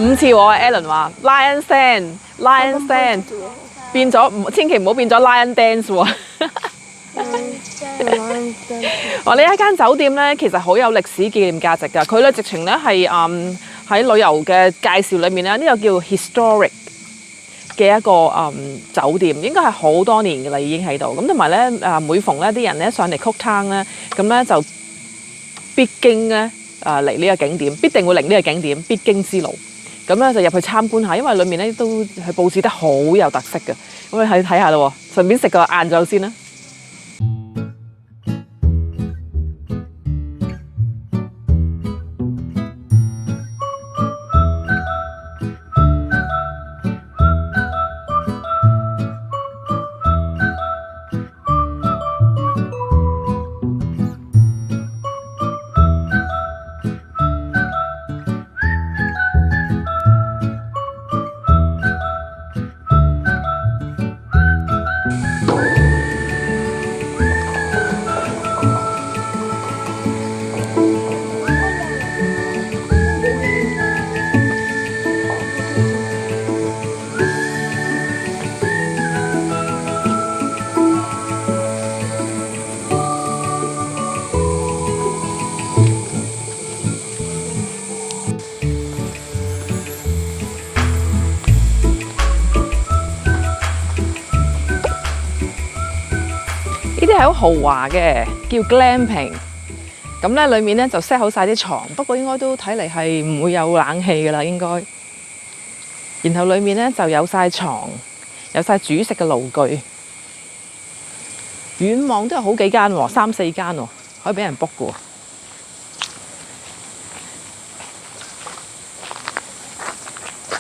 5次喎 Alan 話 Lions Den 變咗，千祈唔好變咗 Lion Dance 喎。我呢一間酒店咧，其實好有歷史紀念價值㗎。佢咧直情咧係喺旅遊嘅介紹裏面咧，呢個叫 historic 嘅一個酒店，應該係好多年㗎啦，已經喺度。咁同埋咧每逢咧啲人咧上嚟 Cooktown 咧，咁咧就必經咧嚟呢個景點，必定會嚟呢個景點必經之路。咁咧就入去參觀下，因為裏面咧都係佈置得好有特色嘅。咁你去睇下咯，順便食個晏晝先啦。呢啲係好豪華嘅，叫 glamping。咁咧，裡面咧就 set 好晒啲床，不過應該都睇嚟係唔會有冷氣㗎啦，應該。然後裡面咧就有晒床，有晒煮食嘅爐具。遠望都有好幾間喎，3、4間喎，可以俾人 book 嘅喎。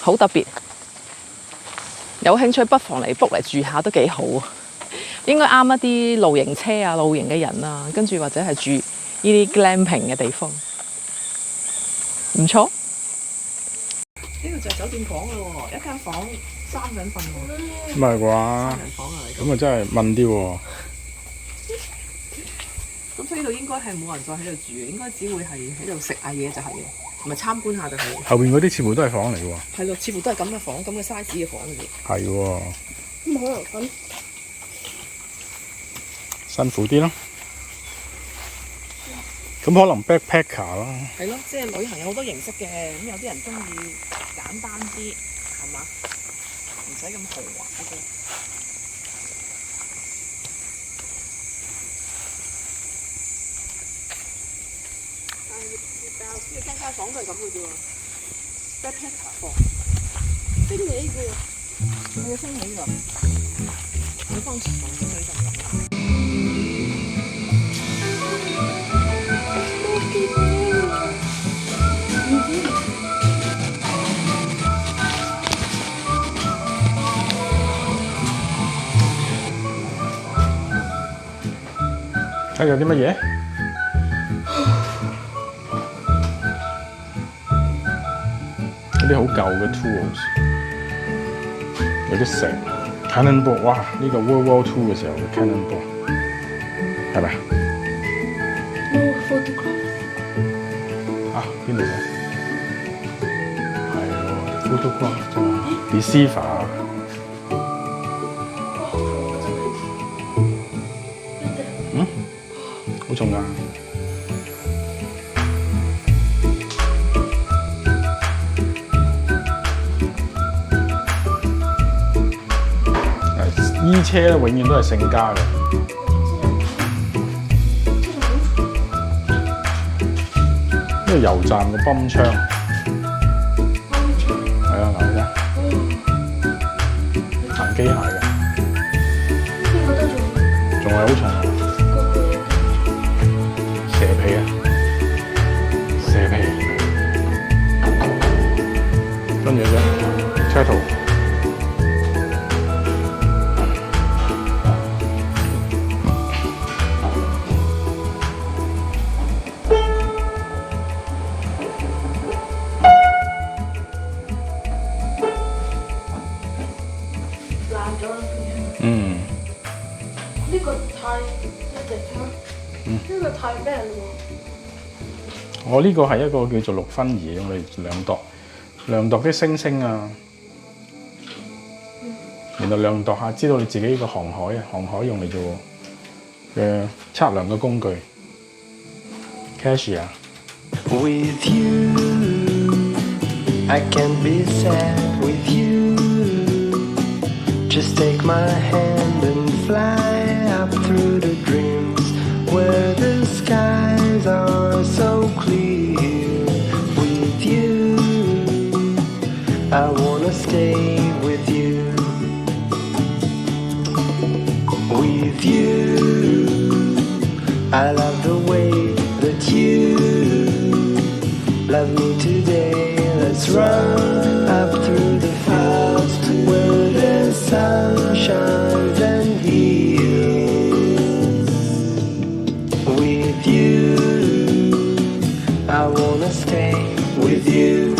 好特別，有興趣不妨嚟 book 嚟住下都幾好啊！應該啱一啲露營車啊、露營嘅人啊，跟住或者係住呢啲 glamping 嘅地方，唔錯。呢個就係酒店房咯喎，一間房3人瞓喎。唔係啩？3人房啊，咁啊真係問啲喎。咁所以呢度應該係冇人再喺度住嘅，應該只會係喺度食下嘢就係嘅，同埋參觀下就係。後邊嗰啲似乎都係房嚟嘅喎。係咯，似乎都係咁嘅房，咁嘅 size 嘅房嚟嘅。係喎。咁可能咁。辛苦啲咯，咁可能 backpacker 啦。係咯，即係旅行有好多形式嘅，咁有啲人中意簡單啲，係嘛？唔使咁豪華嘅。呢間房都係咁嘅啫喎 ，backpacker 房，升起嘅喎，係啊，升起㗎，你放床升起就。睇有啲乜嘢？有啲好舊嘅 tools， 有啲石 cannonball， 哇！呢個 World War II 嘅時候嘅 cannonball， 係咪啊？邊度嘅？係喎 ，photograph 啫嘛 ，receiver。好重㗎！衣車咧，永遠都係姓家嘅。呢個油站嘅泵槍，係啊，嗱你睇，行機械嘅，仲係好重啊！蛇皮啊，蛇皮，跟住啫，車圖。呢個太一隻槍，呢個太咩喎？我呢個係一個叫做6分儀，我哋量度量度啲星星啊，然後量度下，知道你自己個航海用嚟做嘅測量嘅工具 cashier。 With you, I can't be sad with you. Just take my hand and fly up through the dreams where the skies are so clear. With you, I wanna stay with you. With you, I love the way that you love me today. Let's run up through the fields where the sun shines and heals. With you, I wanna stay with you.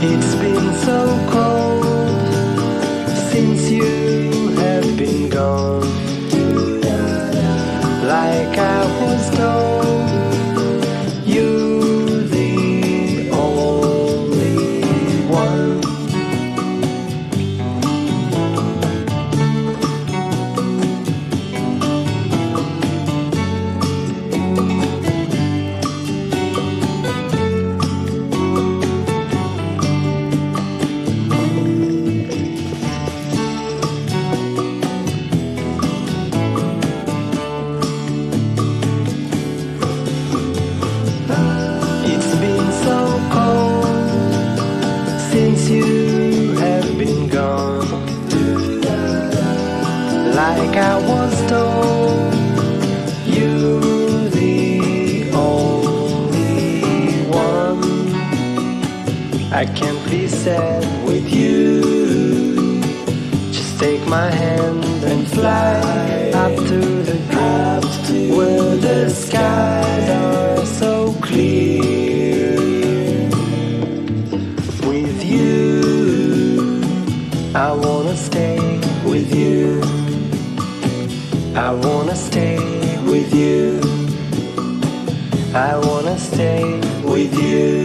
It's been so cold since you have been gone. Like I was told, you're the only one. It's been so cold since you have been gone. Like I was told, you're the only one. I can't be sad with you. Just take my hand and fly up to the dreams where the skies are so clear. With you, I wanna stay with you. I wanna stay with you. I wanna stay with you.